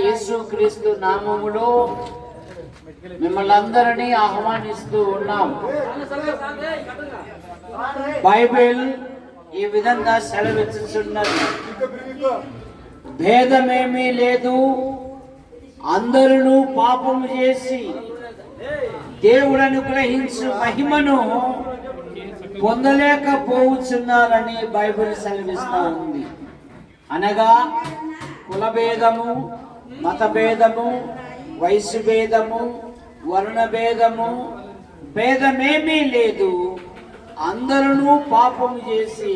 యేసుక్రీస్తు నామములో మిమ్మల్ని అందరినీ ఆహ్వానిస్తూ ఉన్నాం. బైబిల్ ఈ విధంగా సెలవిస్తున్నది, భేదమేమీ లేదు, అందరూ పాపము చేసి దేవుడు అనుగ్రహించు మహిమను పొందలేకపోతున్నారని బైబిల్ సెలవిస్తూ ఉంది. అనగా కులభేదము, మతభేదము, వయసు భేదము, వర్ణ భేదము, భేదమేమీ లేదు, అందరూ పాపము చేసి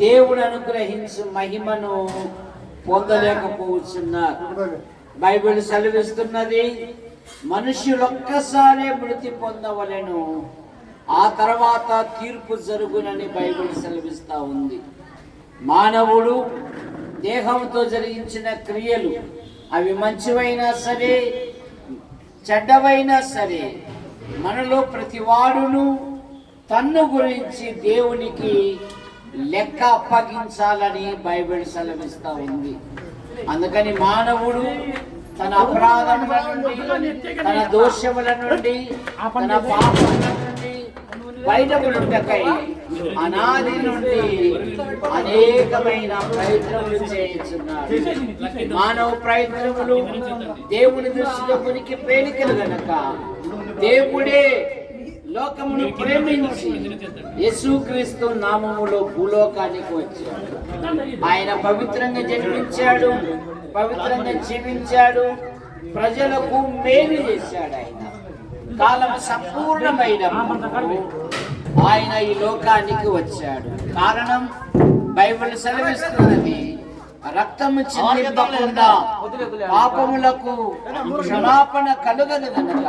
దేవుడు అనుగ్రహించు మహిమను పొందలేకపోతున్నారు. బైబిల్ సెలవిస్తున్నది, మనుష్యులొక్కసారే మృతి పొందవలెను, ఆ తర్వాత తీర్పు జరుగునని బైబిల్ సెలవిస్తూ ఉంది. మానవుడు దేహంతో జరిగించిన క్రియలు అవి మంచివైనా సరే చెడ్డవైనా సరే మనలో ప్రతి వాడును తన్ను గురించి దేవునికి లెక్క అప్పగించాలని బైబిల్ సెలవిస్తూ ఉంది. అందుకని మానవుడు తన అపరాధముల నుండి, తన దోషముల నుండి, తన పాపముల నుండి బయటపడుటకై అనాది నుండి అనేకమైన ప్రయత్నములు చేయించున్నారు. మానవ ప్రయత్నములు దేవుని దృష్టిలో కొనికి పేలికలు గనక దేవుడే లోకమును ప్రేమించి యేసుక్రీస్తు నామములో భూలోకానికి వచ్చాడు. ఆయన పవిత్రంగా జన్మించాడు, పవిత్రంగా జీవించాడు, ప్రజలకు మేలు చేశాడు. ఆయన కాలం సంపూర్ణమైనప్పుడు ఆయన ఈ లోకానికి వచ్చాడు. కారణం బైబిల్ సెలవిస్తున్నది, రక్తము చిందింపకుండా పాపములకు క్షమాపణ కలుగదు గనక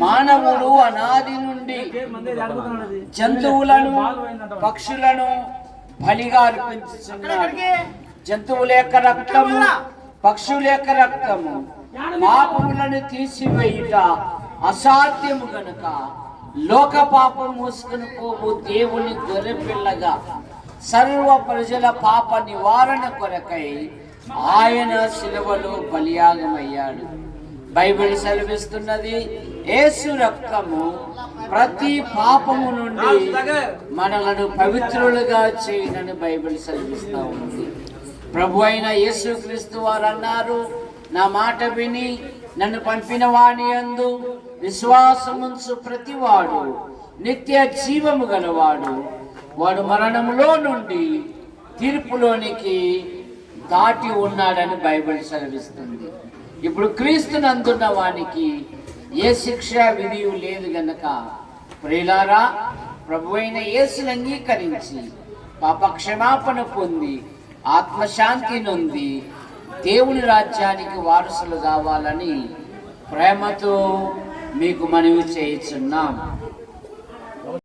మానవుడు అనాది నుండి జంతువులను పక్షులను బలిగా అర్పించుచున్నాడు. జంతువుల యొక్క రక్తము, పక్షుల యొక్క రక్తము పాపములను తీసివేయుట అసాధ్యము గనుక లోక పాపం మోసుకుని పోవు దేవుని గొర్రెపిల్లగా సర్వ ప్రజల పాప నివారణ కొరకై ఆయన శిలువలో బలియాగమయ్యాడు. బైబిల్ సెలవిస్తున్నది, యేసు రక్తము ప్రతి పాపము నుండి మనలను పవిత్రులుగా చేయనని బైబిల్ సెలవిస్తూ ఉంది. ప్రభు అయిన యేసుక్రీస్తు వారు అన్నారు, నా మాట విని నన్ను పంపిన వాని యందు విశ్వాసముంచు ప్రతివాడు నిత్య జీవము గలవాడు, వాడు మరణములో నుండి తీర్పులోనికి దాటి ఉన్నాడని బైబిల్ సెలవిస్తుంది. ఇప్పుడు క్రీస్తునందున్న వానికి ఏ శిక్ష విధియు లేదు గనక ప్రియులారా, ప్రభు అయిన యేసును అంగీకరించి పాప క్షమాపణ పొంది ఆత్మశాంతి నొంది దేవుని రాజ్యానికి వారసులు కావాలని ప్రేమతో మీకు మనవి చేయుచున్నాం.